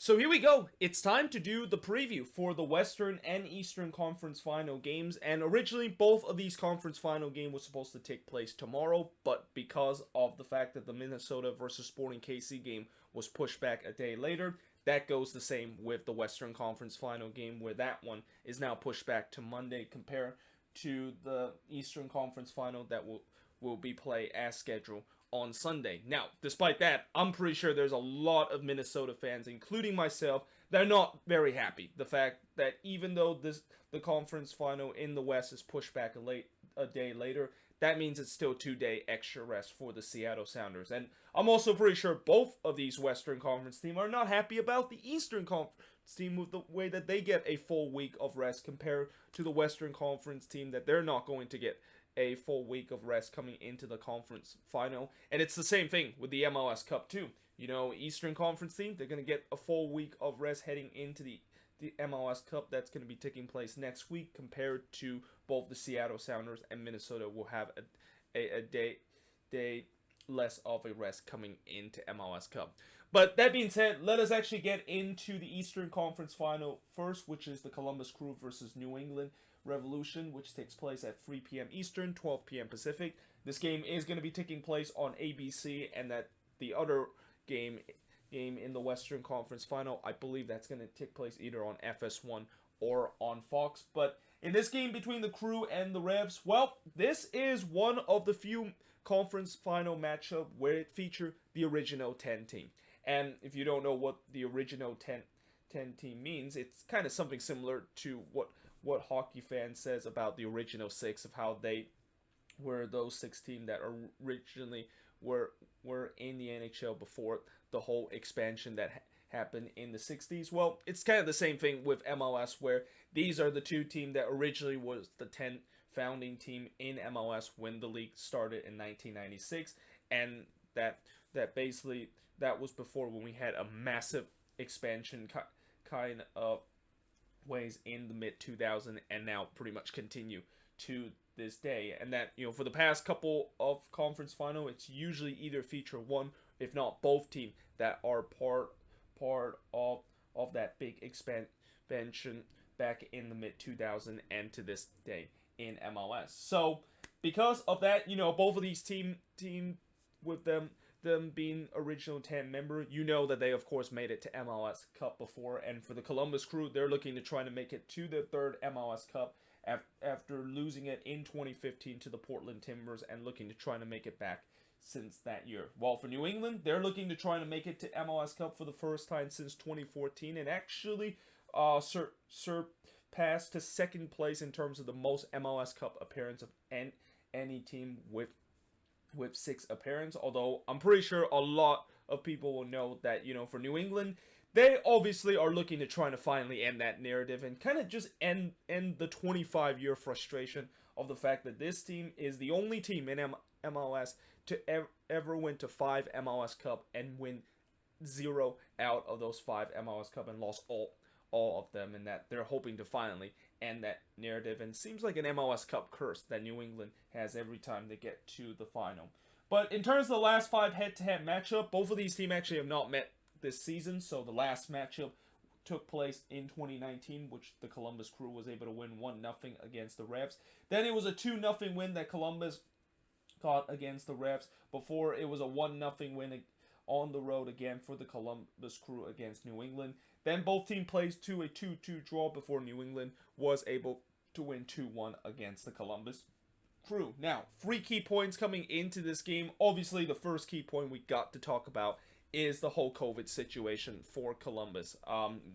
So here we go. It's time to do the preview for the Western and Eastern Conference final games. And originally, both of these conference final games were supposed to take place tomorrow, but because of the fact that the Minnesota versus Sporting KC game was pushed back a day later, that goes the same with the Western Conference final game, where that one is now pushed back to Monday compared to the Eastern Conference final that will be played as scheduled on Sunday. Now, despite that, I'm pretty sure there's a lot of Minnesota fans, including myself, that are not very happy. The fact that even though the conference final in the West is pushed back a day later, that means it's still 2-day extra rest for the Seattle Sounders. And I'm also pretty sure both of these Western Conference teams are not happy about the Eastern Conference team with the way that they get a full week of rest compared to the Western Conference team that they're not going to get a full week of rest coming into the conference final. And it's the same thing with the MLS Cup too. You know, Eastern Conference team, they're going to get a full week of rest heading into the MLS Cup that's going to be taking place next week, compared to both the Seattle Sounders and Minnesota will have a day less of a rest coming into MLS Cup. But that being said, let us actually get into the Eastern Conference final first, which is the Columbus Crew versus New England Revolution, which takes place at 3 p.m. Eastern, 12 p.m. Pacific. This game is going to be taking place on ABC, and that the other game in the Western Conference final, I believe that's going to take place either on FS1 or on Fox. But in this game between the Crew and the Revs, well, this is one of the few conference final matchup where it featured the original 10 team. And if you don't know what the original 10 team means, it's kind of something similar to what hockey fans says about the original 6, of how they were those 6 teams that originally were in the NHL before the whole expansion that happened in the 60s. Well, it's kind of the same thing with MLS, where these are the 2 teams that originally was the 10 founding team in MLS when the league started in 1996, and that basically that was before when we had a massive expansion kind of ways in the mid 2000s, and now pretty much continue to this day. And that, you know, for the past couple of conference final, it's usually either feature one, if not both team, that are part of that big expansion back in the mid 2000s and to this day in MLS. So because of that, you know, both of these team with them being original 10 member, you know that they of course made it to MLS Cup before. And for the Columbus Crew, they're looking to try to make it to the 3rd MLS Cup after losing it in 2015 to the Portland Timbers, and looking to try to make it back since that year. While for New England, they're looking to try to make it to MLS Cup for the first time since 2014, and actually surpassed to 2nd place in terms of the most MLS Cup appearance of any team with 6 appearances. Although I'm pretty sure a lot of people will know that, you know, for New England, they obviously are looking to try to finally end that narrative and kind of just end the 25-year frustration of the fact that this team is the only team in MLS to ever win to 5 MLS Cup and win 0 out of those 5 MLS Cup, and lost all of them, and that they're hoping to finally end that narrative. And it seems like an MLS Cup curse that New England has every time they get to the final. But in terms of the last 5 head-to-head matchup, both of these teams actually have not met this season. So the last matchup took place in 2019, which the Columbus Crew was able to win 1-0 against the Revs. Then it was a 2-0 win that Columbus got against the Revs, before it was a 1-0 win on the road again for the Columbus Crew against New England. Then both teams played to a 2-2 draw before New England was able to win 2-1 against the Columbus Crew. Now, 3 key points coming into this game. Obviously, the first key point we got to talk about is the whole COVID situation for Columbus.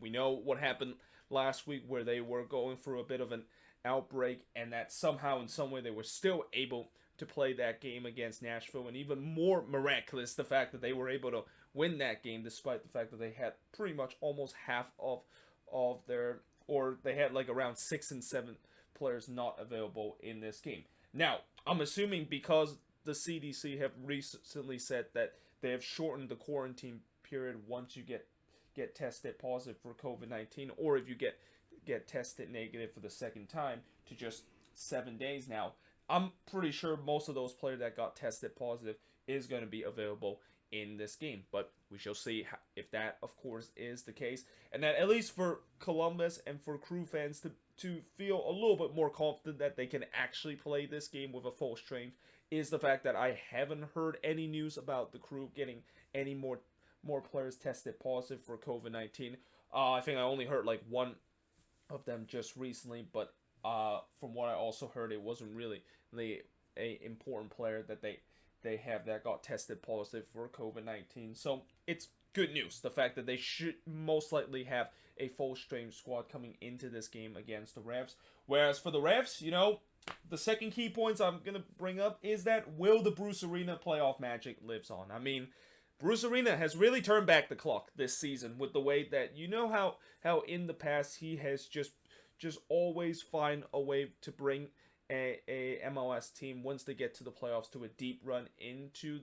We know what happened last week, where they were going through a bit of an outbreak, and that somehow in some way they were still able to play that game against Nashville. And even more miraculous, the fact that they were able to win that game despite the fact that they had pretty much almost half of their, or they had like around 6 and 7 players not available in this game. Now, I'm assuming because the CDC have recently said that they have shortened the quarantine period once you get tested positive for COVID-19, or if you get tested negative for the 2nd time, to just 7 days now. I'm pretty sure most of those players that got tested positive is going to be available in this game. But We shall see if that, of course, is the case. And that at least for Columbus and for Crew fans to feel a little bit more confident that they can actually play this game with a full strength is the fact that I haven't heard any news about the Crew getting any more players tested positive for COVID-19. I think I only heard like one of them just recently, but from what I also heard, it wasn't really a important player that they have that got tested positive for COVID-19. So it's good news, the fact that they should most likely have a full strength squad coming into this game against the Revs. Whereas for the Revs, the second key points I'm going to bring up is that will the Bruce Arena playoff magic lives on? I mean, Bruce Arena has really turned back the clock this season with the way that how in the past he has just always find a way to bring a MLS team once they get to the playoffs to a deep run into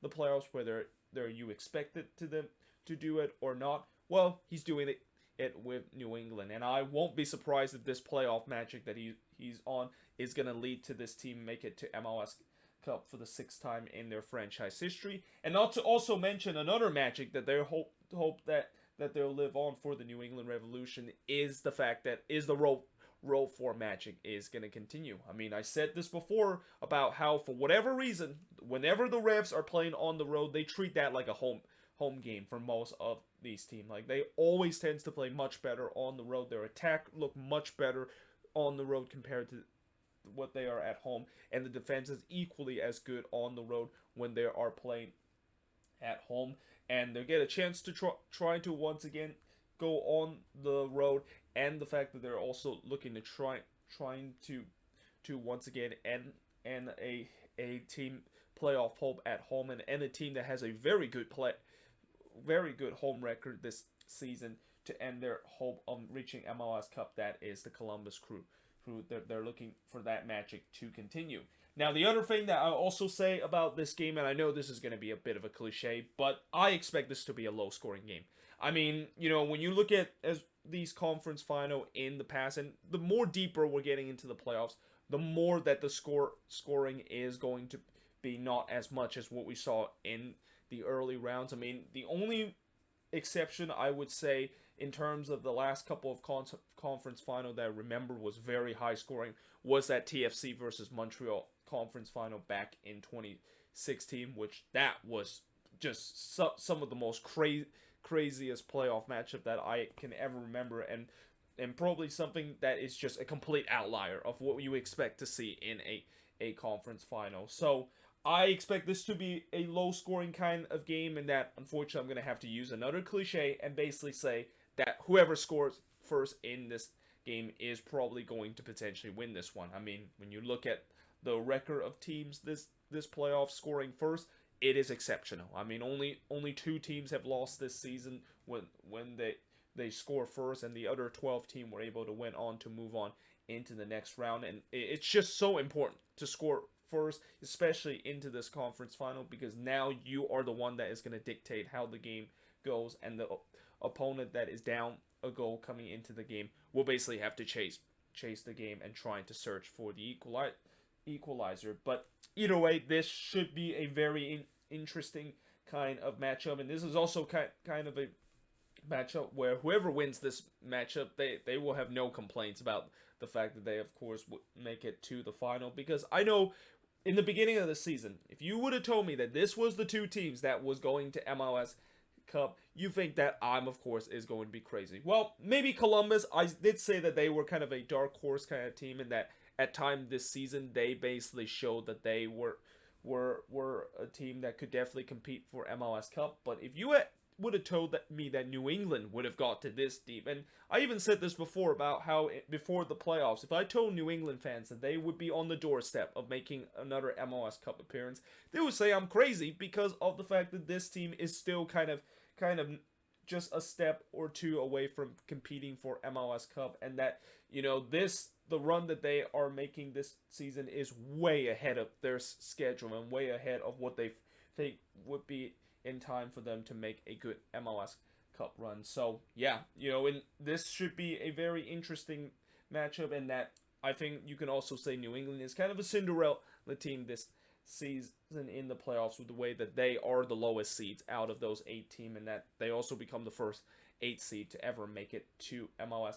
the playoffs, whether you expect it to them to do it or not. Well, he's doing it with New England, and I won't be surprised if this playoff magic that he's on is going to lead to this team make it to MLS Cup for the 6th time in their franchise history. And not to also mention another magic that they hope that they'll live on for the New England Revolution is the fact that the road for magic is going to continue. I mean, I said this before about how for whatever reason, whenever the Revs are playing on the road, they treat that like a home game for most of these teams. Like, they always tends to play much better on the road. Their attack look much better on the road compared to what they are at home, and the defense is equally as good on the road when they are playing at home, and they get a chance to try to once again go on the road, and the fact that they're also looking to trying to once again end a team playoff hope at home, and a team that has a very good home record this season to end their hope on reaching MLS Cup. That is the Columbus Crew. They're looking for that magic to continue. Now, the other thing that I'll also say about this game, and I know this is going to be a bit of a cliche, but I expect this to be a low-scoring game. I mean, when you look at these conference final in the past, and the more deeper we're getting into the playoffs, the more that the scoring is going to be not as much as what we saw in the early rounds. I mean, the only exception I would say in terms of the last couple of conference final that I remember was very high scoring was that TFC versus Montreal conference final back in 2016, which that was just some of the most craziest playoff matchup that I can ever remember, and probably something that is just a complete outlier of what you expect to see in a conference final. So I expect this to be a low-scoring kind of game, and that, unfortunately, I'm going to have to use another cliche and basically say that whoever scores first in this game is probably going to potentially win this one. I mean, when you look at the record of teams this playoff scoring first, it is exceptional. I mean, only 2 teams have lost this season when they score first, and the other 12 team were able to win on to move on into the next round. And it's just so important to score first, especially into this conference final, because now you are the one that is going to dictate how the game goes, and the opponent that is down a goal coming into the game will basically have to chase the game and trying to search for the equalizer. But either way, this should be a very interesting kind of matchup, and this is also kind of a matchup where whoever wins this matchup, they will have no complaints about the fact that they, of course, would make it to the final, because I know in the beginning of the season, if you would have told me that this was the 2 teams that was going to MLS Cup, you think that I'm, of course, is going to be crazy. Well, maybe Columbus, I did say that they were kind of a dark horse kind of team, and that at time this season, they basically showed that they were a team that could definitely compete for MLS Cup. But if you would have told me that New England would have got to this deep, and I even said this before about how before the playoffs, if I told New England fans that they would be on the doorstep of making another MLS Cup appearance, they would say I'm crazy, because of the fact that this team is still kind of just a step or 2 away from competing for MLS Cup, and that the run that they are making this season is way ahead of their schedule and way ahead of what they think would be in time for them to make a good MLS Cup run. So yeah, and this should be a very interesting matchup, and that I think you can also say New England is kind of a Cinderella team season in the playoffs with the way that they are the lowest seeds out of those 8 teams, and that they also become the first 8 seed to ever make it to MLS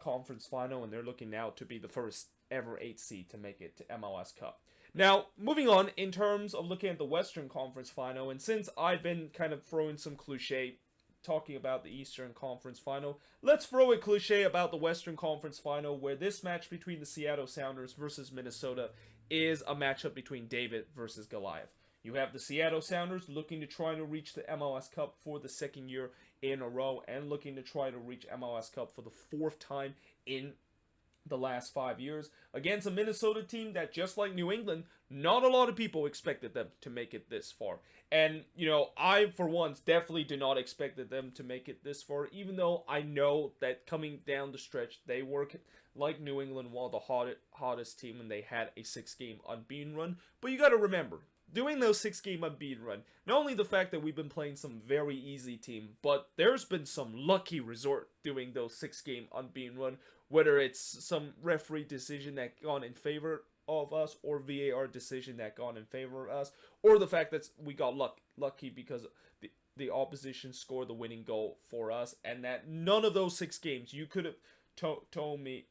conference final, and they're looking now to be the first ever 8 seed to make it to MLS Cup. Now, moving on in terms of looking at the Western Conference final, and since I've been kind of throwing some cliche talking about the Eastern Conference final, let's throw a cliche about the Western Conference final, where this match between the Seattle Sounders versus Minnesota is a matchup between David versus Goliath. You have the Seattle Sounders looking to try to reach the MLS Cup for the second year in a row, and looking to try to reach MLS Cup for the 4th time in the last 5 years, against a Minnesota team that, just like New England, not a lot of people expected them to make it this far. And, I, for once, definitely did not expect them to make it this far, even though I know that coming down the stretch, they were, like New England, one of the hottest team, and they had a 6-game unbeaten run. But you got to remember, doing those 6-game unbeaten run, not only the fact that we've been playing some very easy team, but there's been some lucky resort doing those 6-game unbeaten run, whether it's some referee decision that gone in favor of us, or VAR decision that gone in favor of us, or the fact that we got lucky because the opposition scored the winning goal for us, and that none of those 6 games, you could have told me,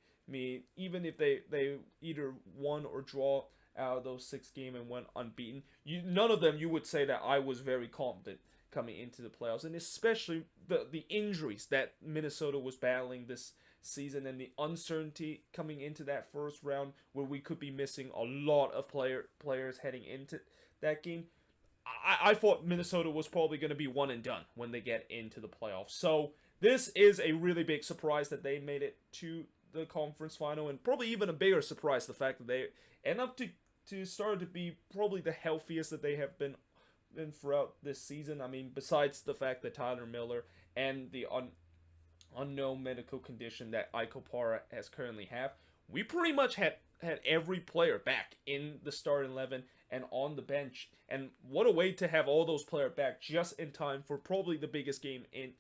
even if they either won or draw out of those 6 games and went unbeaten, none of them you would say that I was very confident coming into the playoffs, and especially the injuries that Minnesota was battling this season, and the uncertainty coming into that first round where we could be missing a lot of players heading into that game. I thought Minnesota was probably going to be one and done when they get into the playoffs. So this is a really big surprise that they made it to the conference final, and probably even a bigger surprise the fact that they end up to start to be probably the healthiest that they have been throughout this season. I mean, besides the fact that Tyler Miller and the unknown medical condition that Ike Opara has currently have, we pretty much had every player back in the starting 11 and on the bench. And what a way to have all those players back just in time for probably the biggest game in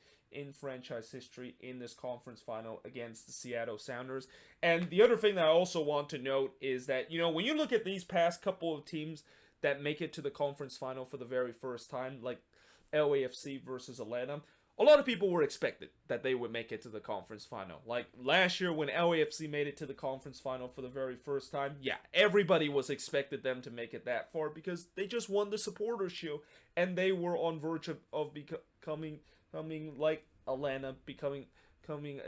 franchise history in this conference final against the Seattle Sounders. And the other thing that I also want to note is that, when you look at these past couple of teams that make it to the conference final for the very first time, like LAFC versus Atlanta, a lot of people were expected that they would make it to the conference final. Like last year when LAFC made it to the conference final for the very first time, yeah, everybody was expected them to make it that far because they just won the Supporters' Shield, and they were on verge of becoming like Atlanta, becoming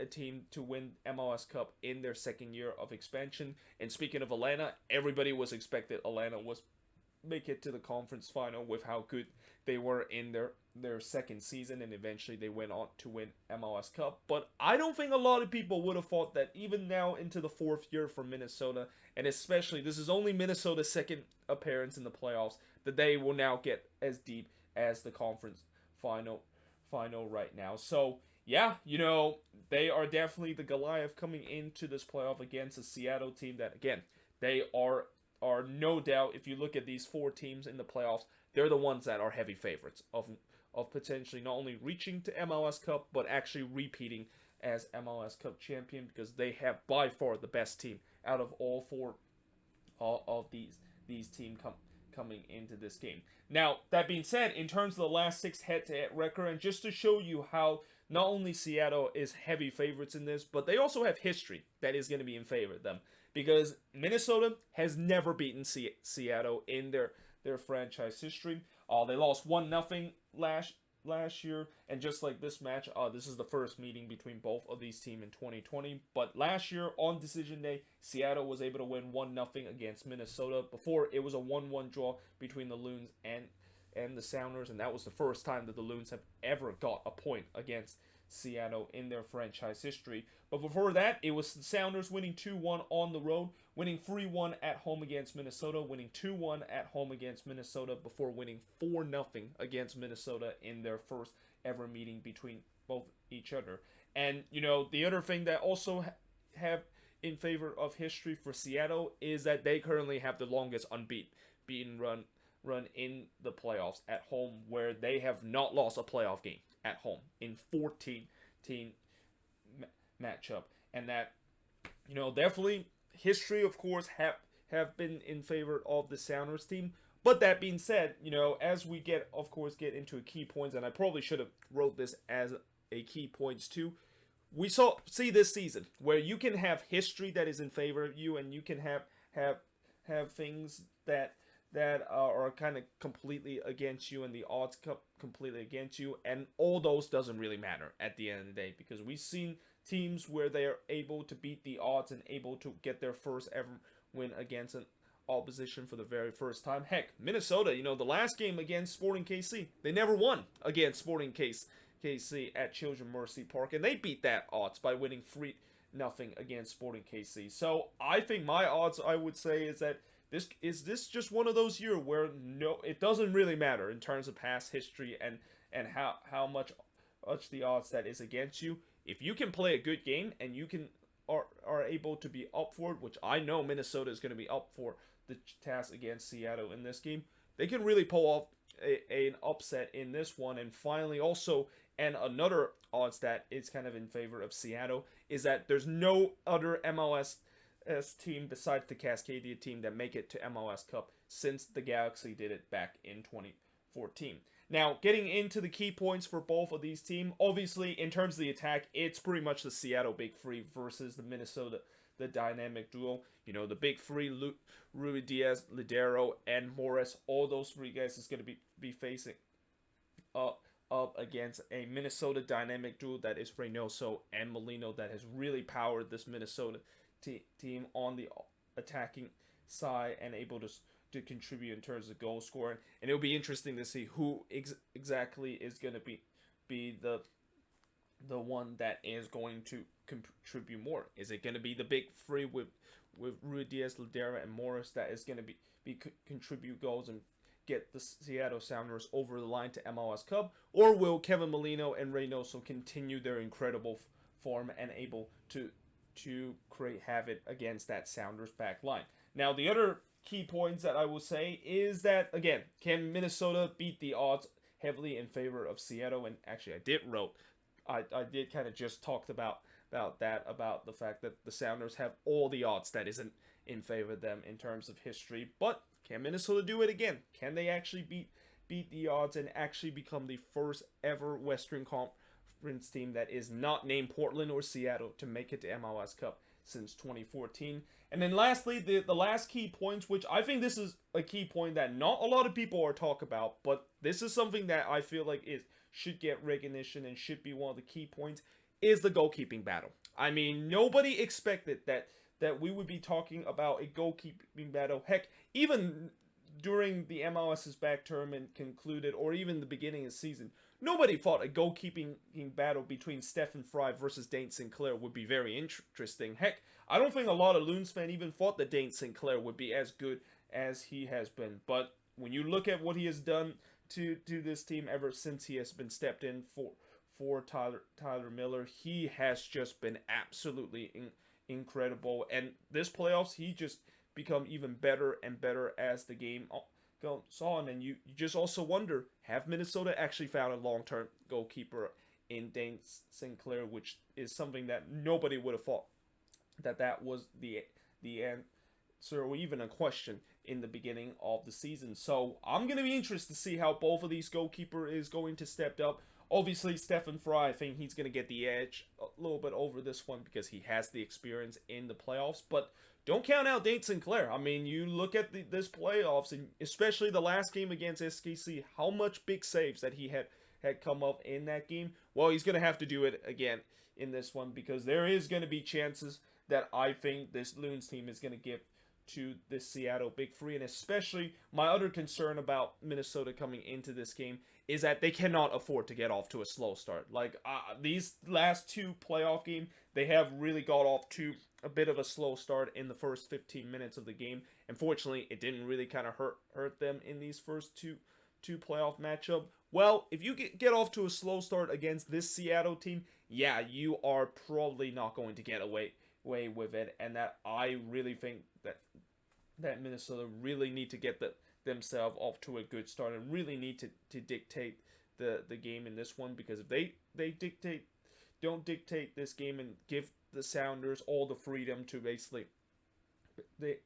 a team to win MLS Cup in their second year of expansion. And speaking of Atlanta, everybody was expected Atlanta was make it to the conference final with how good they were in their second season, and eventually they went on to win MLS Cup. But I don't think a lot of people would have thought that even now into the 4th year for Minnesota, and especially this is only Minnesota's second appearance in the playoffs, that they will now get as deep as the conference final right now. So yeah, they are definitely the Goliath coming into this playoff against a Seattle team that, again, they are no doubt, if you look at these 4 teams in the playoffs, they're the ones that are heavy favorites of potentially not only reaching to MLS Cup, but actually repeating as MLS Cup champion, because they have by far the best team out of all 4 of these teams coming into this game. Now, that being said, in terms of the last 6 head-to-head record, and just to show you how not only Seattle is heavy favorites in this, but they also have history that is going to be in favor of them. Because Minnesota has never beaten Seattle in their franchise history. They lost 1-0 last year, and just like this match, this is the first meeting between both of these teams in 2020. But last year on decision day, Seattle was able to win 1-0 against Minnesota. Before, it was a 1-1 draw between the Loons and the Sounders, and that was the first time that the Loons have ever got a point against Seattle in their franchise history. But before that, it was the Sounders winning 2-1 on the road, winning 3-1 at home against Minnesota, winning 2-1 at home against Minnesota, before winning 4-0 against Minnesota in their first ever meeting between both each other. And, the other thing that also have in favor of history for Seattle is that they currently have the longest unbeaten run in the playoffs at home, where they have not lost a playoff game at home in 14 matchup. And that, definitely history, of course, have been in favor of the Sounders team. But that being said, as we get into a key points, and I probably should have wrote this as a key points too. We see this season where you can have history that is in favor of you, and you can have things that are kind of completely against you, and the odds completely against you, and all those doesn't really matter at the end of the day, because we've seen teams where they are able to beat the odds and able to get their first ever win against an opposition for the very first time. Heck, Minnesota, the last game against Sporting KC, they never won against Sporting KC at Children's Mercy Park, and they beat that odds by winning 3-0 against Sporting KC. So I think my odds, I would say, is that this just one of those years where it doesn't really matter in terms of past history and how much the odds that is against you. If you can play a good game and you are able to be up for it, which I know Minnesota is going to be up for the task against Seattle in this game, they can really pull off an upset in this one. And finally, also, and another odds that is kind of in favor of Seattle is that there's no other MLS team besides the Cascadia team that make it to MLS Cup since the Galaxy did it back in 2014. Now, getting into the key points for both of these teams, obviously, in terms of the attack, it's pretty much the Seattle Big Three versus the Minnesota, the dynamic duo. The Big Three, Ruidíaz, Ladero, and Morris, all those three guys is going to be facing up against a Minnesota dynamic duo that is Reynoso and Molino that has really powered this Minnesota team on the attacking side and able to contribute in terms of goal scoring. And it'll be interesting to see who exactly is going to be the one that is going to contribute more. Is it going to be the Big Three with Ruidíaz, Ladera, and Morris that is going to be contribute goals and get the Seattle Sounders over the line to MLS Cup? Or will Kevin Molino and Reynoso continue their incredible form and able to create havoc against that Sounders back line? Now, the other key points that I will say is that, again, can Minnesota beat the odds heavily in favor of Seattle? And actually, I did kind of just talked about the fact that the Sounders have all the odds that isn't in favor of them in terms of history. But can Minnesota do it again? Can they actually beat the odds and actually become the first ever Western Conference team that is not named Portland or Seattle to make it to MLS Cup since 2014? And then lastly, the last key points, which I think this is a key point that not a lot of people are talk about, but this is something that I feel like should get recognition and should be one of the key points, is the goalkeeping battle. I mean, nobody expected that we would be talking about a goalkeeping battle. Heck, even during the MLS's back tournament concluded, or even the beginning of the season, nobody thought a goalkeeping battle between Stephen Fry versus Dane Sinclair would be very interesting. Heck, I don't think a lot of Loons fans even thought that Dane Sinclair would be as good as he has been. But when you look at what he has done to this team ever since he has been stepped in for Tyler Miller, he has just been absolutely incredible. And this playoffs, he just become even better and better as the game goes on. And you just also wonder, have Minnesota actually found a long-term goalkeeper in Dane Sinclair, which is something that nobody would have thought that was the answer or even a question in the beginning of the season. So I'm going to be interested to see how both of these goalkeeper is going to step up. Obviously, Stephen Fry, I think he's going to get the edge a little bit over this one because he has the experience in the playoffs. But don't count out Dane Sinclair. I mean, you look at this playoffs, and especially the last game against SKC, how much big saves that he had come up in that game. Well, he's going to have to do it again in this one because there is going to be chances that I think this Loons team is going to give to the Seattle Big Three. And especially my other concern about Minnesota coming into this game is that they cannot afford to get off to a slow start. Like these last two playoff games, they have really got off to a bit of a slow start in the first 15 minutes of the game. Unfortunately, it didn't really kind of hurt them in these first two playoff matchup. Well, if you get off to a slow start against this Seattle team, yeah, you are probably not going to get away with it. And that I really think that Minnesota really need to get themselves off to a good start and really need to dictate the game in this one, because if they don't dictate this game and give the Sounders all the freedom to basically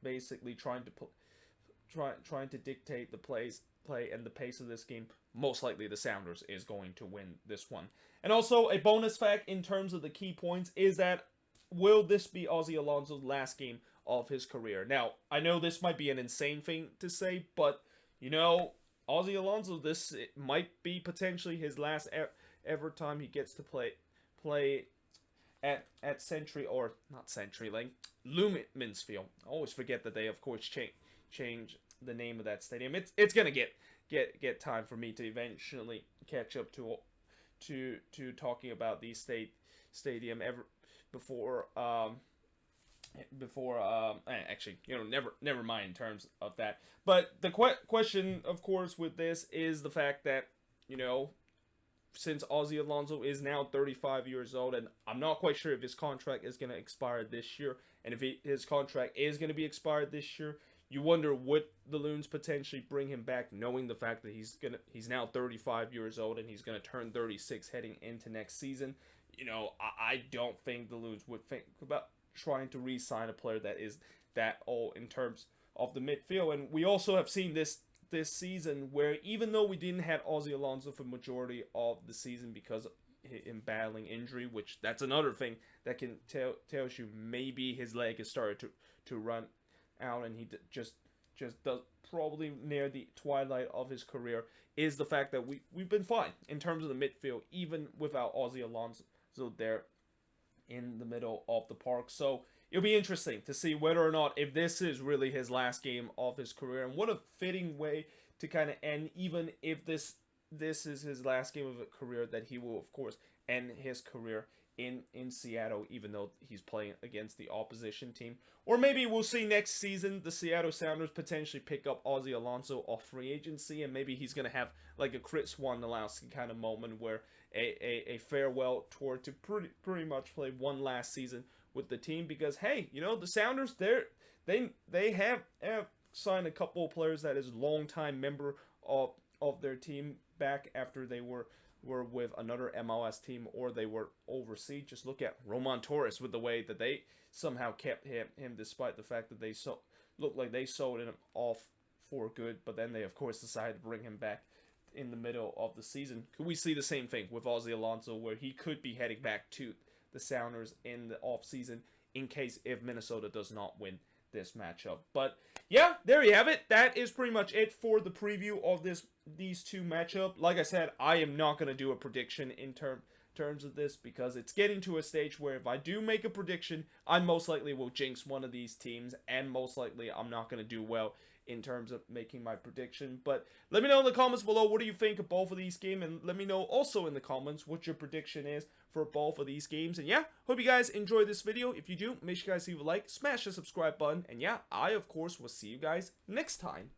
basically trying to dictate the play and the pace of this game, most likely the Sounders is going to win this one. And also a bonus fact in terms of the key points is that will this be Ozzie Alonso's last game of his career? Now, I know this might be an insane thing to say, but you know, Ozzie Alonso, this might be potentially his last ever time he gets to play at Century, or not CenturyLink, Lumen's Field. I always forget that they of course change the name of that stadium. It's gonna get time for me to eventually catch up to talking about the stadium ever before actually, you know, never mind in terms of that. But the question, of course, with this is the fact that, you know, since Ozzie Alonso is now 35 years old, and I'm not quite sure if his contract is going to expire this year, and if his contract is going to be expired this year, you wonder would the Loons potentially bring him back, knowing the fact that he's now 35 years old and he's going to turn 36 heading into next season. You know, I don't think the Loons would think about trying to re-sign a player that is that old in terms of the midfield. And we also have seen this season where even though we didn't have Ozzie Alonso for majority of the season because of him battling injury, which that's another thing that can tells you maybe his leg has started to run out and he just does probably near the twilight of his career, is the fact that we've been fine in terms of the midfield even without Ozzie Alonso there in the middle of the park. So it'll be interesting to see whether or not if this is really his last game of his career, and what a fitting way to kind of end, even if this is his last game of a career, that he will of course end his career in Seattle, even though he's playing against the opposition team. Or maybe we'll see next season the Seattle Sounders potentially pick up Ozzie Alonso off free agency, and maybe he's going to have like a Chris Wondolowski kind of moment where a farewell tour to pretty much play one last season with the team, because hey, you know, the Sounders, they have signed a couple of players that is longtime member of their team back after they were with another MLS team or they were overseas. Just look at Roman Torres with the way that they somehow kept him despite the fact that they looked like they sold him off for good, but then they of course decided to bring him back in the middle of the season. Could we see the same thing with Ozzie Alonso, where he could be heading back to the Sounders in the offseason in case if Minnesota does not win this matchup? But yeah, there you have it. That is pretty much it for the preview of these two matchup. Like I said, I am not going to do a prediction in terms of this, because it's getting to a stage where if I do make a prediction, I most likely will jinx one of these teams, and most likely I'm not going to do well in terms of making my prediction. But let me know in the comments below, what do you think of both of these games, and let me know also in the comments what your prediction is for both of these games. And yeah, hope you guys enjoyed this video. If you do, make sure you guys leave a like, smash the subscribe button, and yeah, I of course will see you guys next time.